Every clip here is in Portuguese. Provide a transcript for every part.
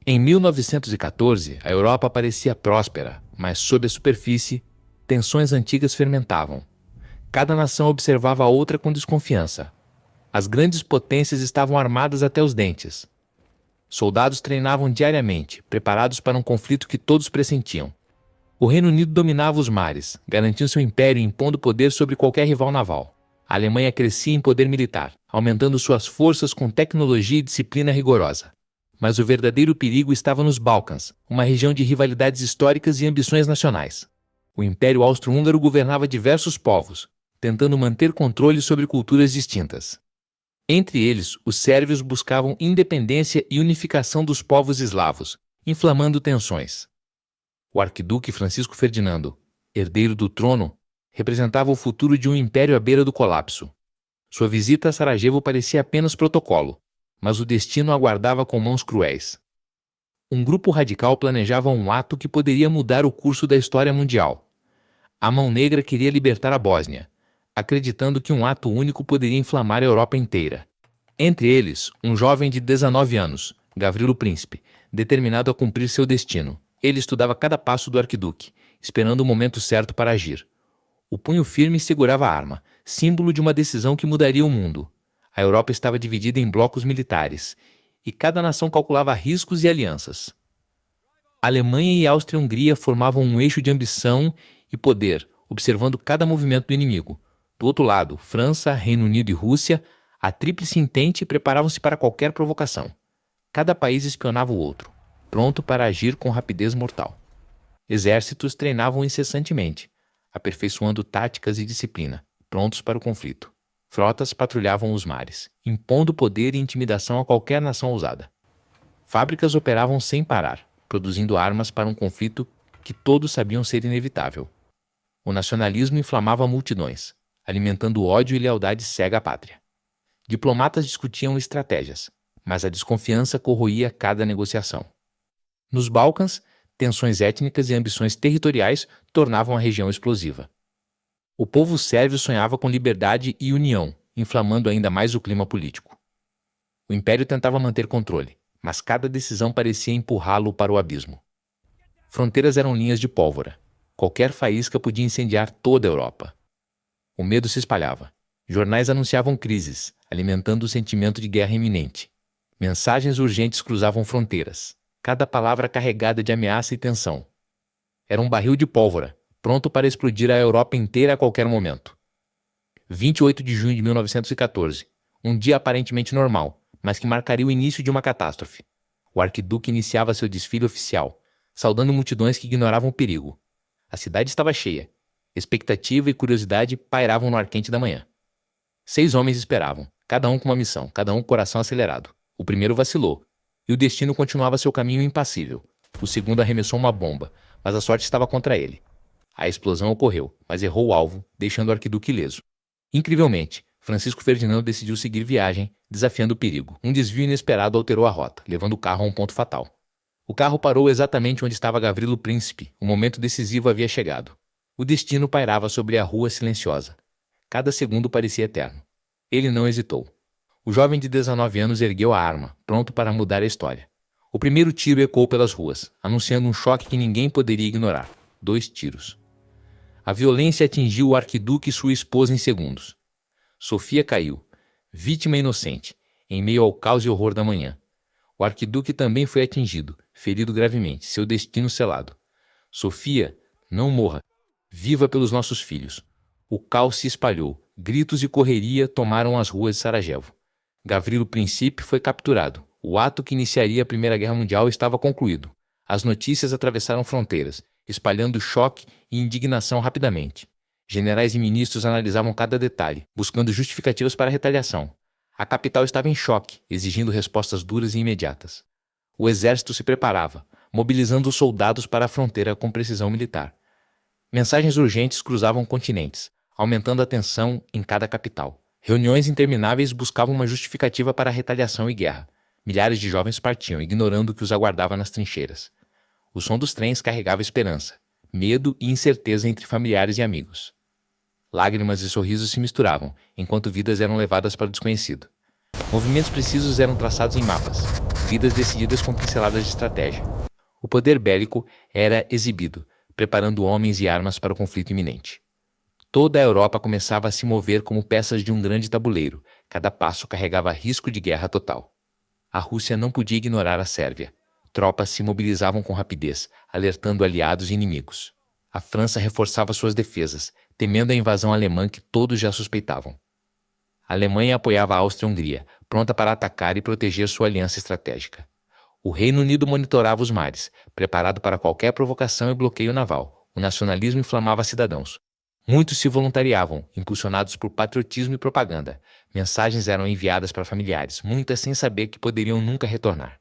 Em 1914, a Europa parecia próspera, mas sob a superfície, tensões antigas fermentavam. Cada nação observava a outra com desconfiança. As grandes potências estavam armadas até os dentes. Soldados treinavam diariamente, preparados para um conflito que todos pressentiam. O Reino Unido dominava os mares, garantindo seu império e impondo poder sobre qualquer rival naval. A Alemanha crescia em poder militar, aumentando suas forças com tecnologia e disciplina rigorosa. Mas o verdadeiro perigo estava nos Balcãs, uma região de rivalidades históricas e ambições nacionais. O Império Austro-Húngaro governava diversos povos, tentando manter controle sobre culturas distintas. Entre eles, os sérvios buscavam independência e unificação dos povos eslavos, inflamando tensões. O arquiduque Francisco Ferdinando, herdeiro do trono, representava o futuro de um império à beira do colapso. Sua visita a Sarajevo parecia apenas protocolo, mas o destino aguardava com mãos cruéis. Um grupo radical planejava um ato que poderia mudar o curso da história mundial. A Mão Negra queria libertar a Bósnia, acreditando que um ato único poderia inflamar a Europa inteira. Entre eles, um jovem de 19 anos, Gavrilo Príncipe, determinado a cumprir seu destino. Ele estudava cada passo do arquiduque, esperando o momento certo para agir. O punho firme segurava a arma, símbolo de uma decisão que mudaria o mundo. A Europa estava dividida em blocos militares, e cada nação calculava riscos e alianças. A Alemanha e a Áustria-Hungria formavam um eixo de ambição e poder, observando cada movimento do inimigo. Do outro lado, França, Reino Unido e Rússia, a tríplice entente, preparavam-se para qualquer provocação. Cada país espionava o outro, pronto para agir com rapidez mortal. Exércitos treinavam incessantemente, aperfeiçoando táticas e disciplina, prontos para o conflito. Frotas patrulhavam os mares, impondo poder e intimidação a qualquer nação ousada. Fábricas operavam sem parar, produzindo armas para um conflito que todos sabiam ser inevitável. O nacionalismo inflamava multidões, alimentando ódio e lealdade cega à pátria. Diplomatas discutiam estratégias, mas a desconfiança corroía cada negociação. Nos Balcãs, tensões étnicas e ambições territoriais tornavam a região explosiva. O povo sérvio sonhava com liberdade e união, inflamando ainda mais o clima político. O império tentava manter controle, mas cada decisão parecia empurrá-lo para o abismo. Fronteiras eram linhas de pólvora. Qualquer faísca podia incendiar toda a Europa. O medo se espalhava. Jornais anunciavam crises, alimentando o sentimento de guerra iminente. Mensagens urgentes cruzavam fronteiras, cada palavra carregada de ameaça e tensão. Era um barril de pólvora, pronto para explodir a Europa inteira a qualquer momento. 28 de junho de 1914, um dia aparentemente normal, mas que marcaria o início de uma catástrofe. O arquiduque iniciava seu desfile oficial, saudando multidões que ignoravam o perigo. A cidade estava cheia. Expectativa e curiosidade pairavam no ar quente da manhã. 6 homens esperavam, cada um com uma missão, cada um com o coração acelerado. O primeiro vacilou, e o destino continuava seu caminho impassível. O segundo arremessou uma bomba, mas a sorte estava contra ele. A explosão ocorreu, mas errou o alvo, deixando o arquiduque ileso. Incrivelmente, Francisco Ferdinando decidiu seguir viagem, desafiando o perigo. Um desvio inesperado alterou a rota, levando o carro a um ponto fatal. O carro parou exatamente onde estava Gavrilo Príncipe. O momento decisivo havia chegado. O destino pairava sobre a rua silenciosa. Cada segundo parecia eterno. Ele não hesitou. O jovem de 19 anos ergueu a arma, pronto para mudar a história. O primeiro tiro ecoou pelas ruas, anunciando um choque que ninguém poderia ignorar. 2 tiros. A violência atingiu o arquiduque e sua esposa em segundos. Sofia caiu, vítima inocente, em meio ao caos e horror da manhã. O arquiduque também foi atingido, ferido gravemente, seu destino selado. Sofia, não morra. Viva pelos nossos filhos. O caos se espalhou, gritos e correria tomaram as ruas de Sarajevo. Gavrilo Príncipe foi capturado. O ato que iniciaria a Primeira Guerra Mundial estava concluído. As notícias atravessaram fronteiras, espalhando choque e indignação rapidamente. Generais e ministros analisavam cada detalhe, buscando justificativas para a retaliação. A capital estava em choque, exigindo respostas duras e imediatas. O exército se preparava, mobilizando os soldados para a fronteira com precisão militar. Mensagens urgentes cruzavam continentes, aumentando a tensão em cada capital. Reuniões intermináveis buscavam uma justificativa para a retaliação e guerra. Milhares de jovens partiam, ignorando o que os aguardava nas trincheiras. O som dos trens carregava esperança, medo e incerteza entre familiares e amigos. Lágrimas e sorrisos se misturavam, enquanto vidas eram levadas para o desconhecido. Movimentos precisos eram traçados em mapas, vidas decididas com pinceladas de estratégia. O poder bélico era exibido, preparando homens e armas para o conflito iminente. Toda a Europa começava a se mover como peças de um grande tabuleiro, cada passo carregava risco de guerra total. A Rússia não podia ignorar a Sérvia. Tropas se mobilizavam com rapidez, alertando aliados e inimigos. A França reforçava suas defesas, temendo a invasão alemã que todos já suspeitavam. A Alemanha apoiava a Áustria-Hungria, pronta para atacar e proteger sua aliança estratégica. O Reino Unido monitorava os mares, preparado para qualquer provocação e bloqueio naval. O nacionalismo inflamava cidadãos. Muitos se voluntariavam, impulsionados por patriotismo e propaganda. Mensagens eram enviadas para familiares, muitas sem saber que poderiam nunca retornar.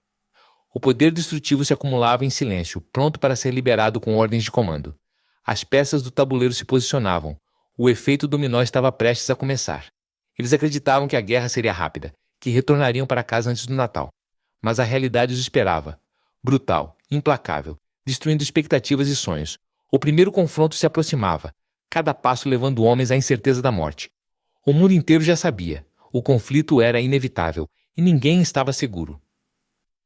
O poder destrutivo se acumulava em silêncio, pronto para ser liberado com ordens de comando. As peças do tabuleiro se posicionavam. O efeito dominó estava prestes a começar. Eles acreditavam que a guerra seria rápida, que retornariam para casa antes do Natal. Mas a realidade os esperava. Brutal, implacável, destruindo expectativas e sonhos. O primeiro confronto se aproximava, cada passo levando homens à incerteza da morte. O mundo inteiro já sabia. O conflito era inevitável, e ninguém estava seguro.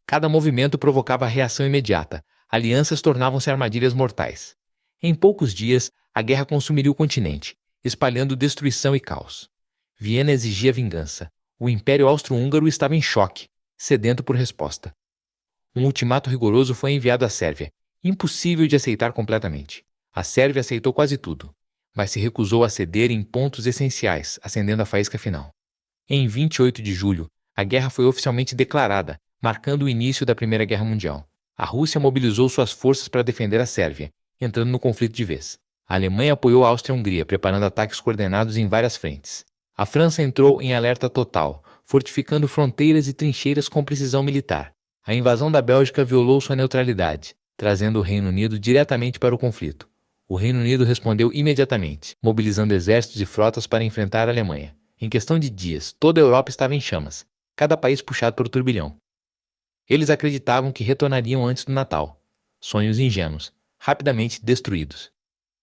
Cada movimento provocava reação imediata. Alianças tornavam-se armadilhas mortais. Em poucos dias, a guerra consumiria o continente, espalhando destruição e caos. Viena exigia vingança. O Império Austro-Húngaro estava em choque, sedento por resposta. Um ultimato rigoroso foi enviado à Sérvia, impossível de aceitar completamente. A Sérvia aceitou quase tudo, mas se recusou a ceder em pontos essenciais, acendendo a faísca final. Em 28 de julho, a guerra foi oficialmente declarada, marcando o início da Primeira Guerra Mundial. A Rússia mobilizou suas forças para defender a Sérvia, entrando no conflito de vez. A Alemanha apoiou a Áustria-Hungria, preparando ataques coordenados em várias frentes. A França entrou em alerta total, fortificando fronteiras e trincheiras com precisão militar. A invasão da Bélgica violou sua neutralidade, trazendo o Reino Unido diretamente para o conflito. O Reino Unido respondeu imediatamente, mobilizando exércitos e frotas para enfrentar a Alemanha. Em questão de dias, toda a Europa estava em chamas, cada país puxado por um turbilhão. Eles acreditavam que retornariam antes do Natal. Sonhos ingênuos, rapidamente destruídos.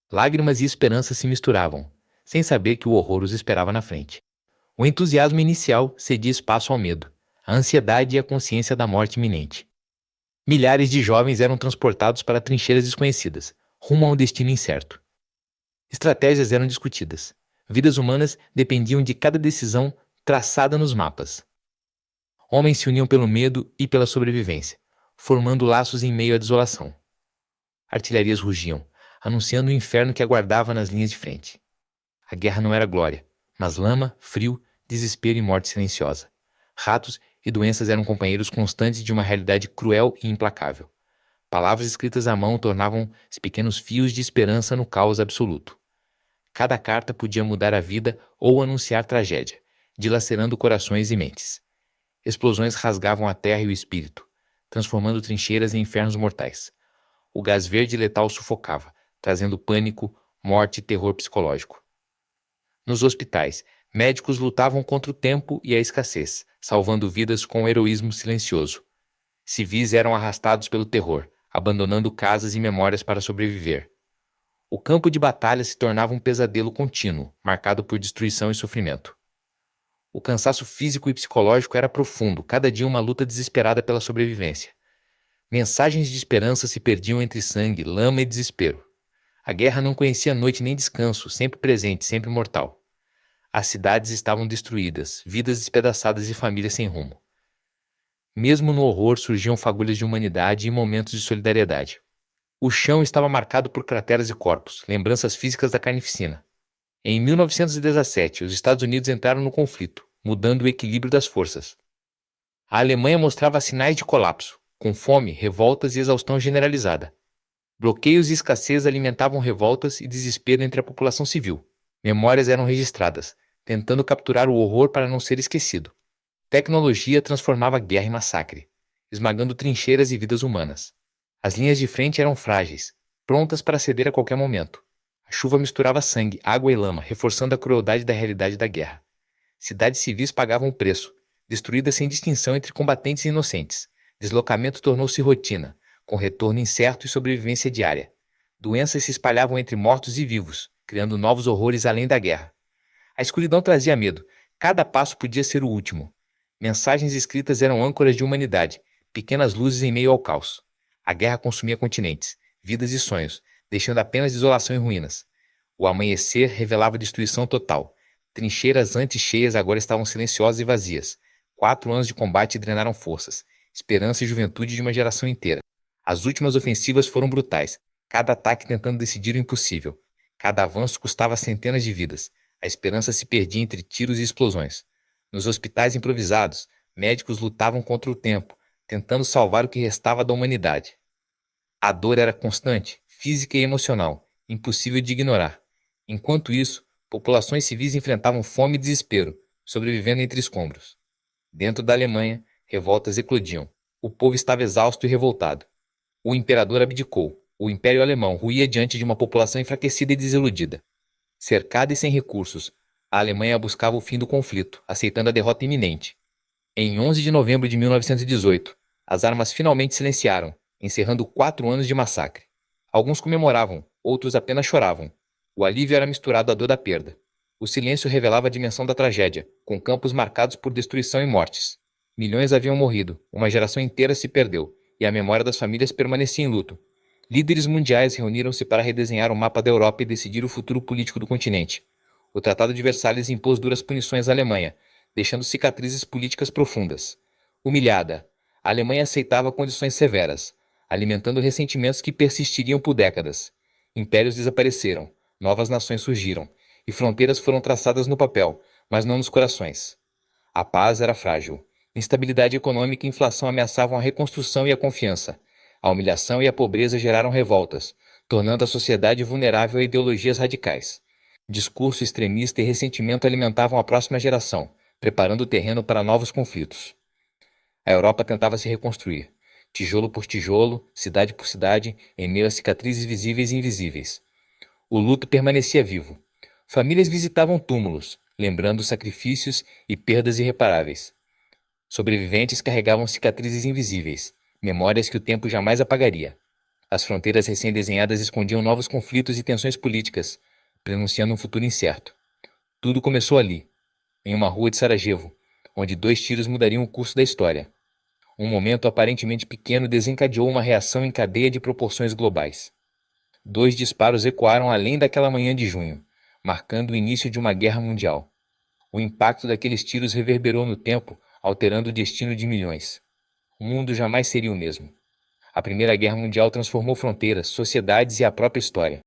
Lágrimas e esperança se misturavam, sem saber que o horror os esperava na frente. O entusiasmo inicial cedia espaço ao medo, a ansiedade e a consciência da morte iminente. Milhares de jovens eram transportados para trincheiras desconhecidas, rumo a um destino incerto. Estratégias eram discutidas. Vidas humanas dependiam de cada decisão traçada nos mapas. Homens se uniam pelo medo e pela sobrevivência, formando laços em meio à desolação. Artilharias rugiam, anunciando o inferno que aguardava nas linhas de frente. A guerra não era glória, mas lama, frio, desespero e morte silenciosa. Ratos e doenças eram companheiros constantes de uma realidade cruel e implacável. Palavras escritas à mão tornavam-se pequenos fios de esperança no caos absoluto. Cada carta podia mudar a vida ou anunciar tragédia, dilacerando corações e mentes. Explosões rasgavam a terra e o espírito, transformando trincheiras em infernos mortais. O gás verde letal sufocava, trazendo pânico, morte e terror psicológico. Nos hospitais, médicos lutavam contra o tempo e a escassez, salvando vidas com um heroísmo silencioso. Civis eram arrastados pelo terror, abandonando casas e memórias para sobreviver. O campo de batalha se tornava um pesadelo contínuo, marcado por destruição e sofrimento. O cansaço físico e psicológico era profundo, cada dia uma luta desesperada pela sobrevivência. Mensagens de esperança se perdiam entre sangue, lama e desespero. A guerra não conhecia noite nem descanso, sempre presente, sempre mortal. As cidades estavam destruídas, vidas despedaçadas e famílias sem rumo. Mesmo no horror surgiam fagulhas de humanidade e momentos de solidariedade. O chão estava marcado por crateras e corpos, lembranças físicas da carnificina. Em 1917, os Estados Unidos entraram no conflito, mudando o equilíbrio das forças. A Alemanha mostrava sinais de colapso, com fome, revoltas e exaustão generalizada. Bloqueios e escassez alimentavam revoltas e desespero entre a população civil. Memórias eram registradas, tentando capturar o horror para não ser esquecido. Tecnologia transformava guerra em massacre, esmagando trincheiras e vidas humanas. As linhas de frente eram frágeis, prontas para ceder a qualquer momento. A chuva misturava sangue, água e lama, reforçando a crueldade da realidade da guerra. Cidades civis pagavam o preço, destruídas sem distinção entre combatentes e inocentes. Deslocamento tornou-se rotina, com retorno incerto e sobrevivência diária. Doenças se espalhavam entre mortos e vivos, criando novos horrores além da guerra. A escuridão trazia medo. Cada passo podia ser o último. Mensagens escritas eram âncoras de humanidade, pequenas luzes em meio ao caos. A guerra consumia continentes, vidas e sonhos, deixando apenas desolação e ruínas. O amanhecer revelava destruição total. Trincheiras antes cheias agora estavam silenciosas e vazias. 4 anos de combate drenaram forças, esperança e juventude de uma geração inteira. As últimas ofensivas foram brutais, cada ataque tentando decidir o impossível. Cada avanço custava centenas de vidas. A esperança se perdia entre tiros e explosões. Nos hospitais improvisados, médicos lutavam contra o tempo, tentando salvar o que restava da humanidade. A dor era constante, física e emocional, impossível de ignorar. Enquanto isso, populações civis enfrentavam fome e desespero, sobrevivendo entre escombros. Dentro da Alemanha, revoltas eclodiam. O povo estava exausto e revoltado. O imperador abdicou. O Império Alemão ruía diante de uma população enfraquecida e desiludida. Cercada e sem recursos, a Alemanha buscava o fim do conflito, aceitando a derrota iminente. Em 11 de novembro de 1918, as armas finalmente silenciaram, encerrando 4 anos de massacre. Alguns comemoravam, outros apenas choravam. O alívio era misturado à dor da perda. O silêncio revelava a dimensão da tragédia, com campos marcados por destruição e mortes. Milhões haviam morrido, uma geração inteira se perdeu, e a memória das famílias permanecia em luto. Líderes mundiais reuniram-se para redesenhar o mapa da Europa e decidir o futuro político do continente. O Tratado de Versalhes impôs duras punições à Alemanha, deixando cicatrizes políticas profundas. Humilhada, a Alemanha aceitava condições severas, alimentando ressentimentos que persistiriam por décadas. Impérios desapareceram, novas nações surgiram, e fronteiras foram traçadas no papel, mas não nos corações. A paz era frágil. Instabilidade econômica e inflação ameaçavam a reconstrução e a confiança. A humilhação e a pobreza geraram revoltas, tornando a sociedade vulnerável a ideologias radicais. Discurso extremista e ressentimento alimentavam a próxima geração, preparando o terreno para novos conflitos. A Europa tentava se reconstruir, tijolo por tijolo, cidade por cidade, em meio a cicatrizes visíveis e invisíveis. O luto permanecia vivo. Famílias visitavam túmulos, lembrando sacrifícios e perdas irreparáveis. Sobreviventes carregavam cicatrizes invisíveis, memórias que o tempo jamais apagaria. As fronteiras recém-desenhadas escondiam novos conflitos e tensões políticas, prenunciando um futuro incerto. Tudo começou ali, em uma rua de Sarajevo, onde 2 tiros mudariam o curso da história. Um momento aparentemente pequeno desencadeou uma reação em cadeia de proporções globais. 2 disparos ecoaram além daquela manhã de junho, marcando o início de uma guerra mundial. O impacto daqueles tiros reverberou no tempo, alterando o destino de milhões. O mundo jamais seria o mesmo. A Primeira Guerra Mundial transformou fronteiras, sociedades e a própria história.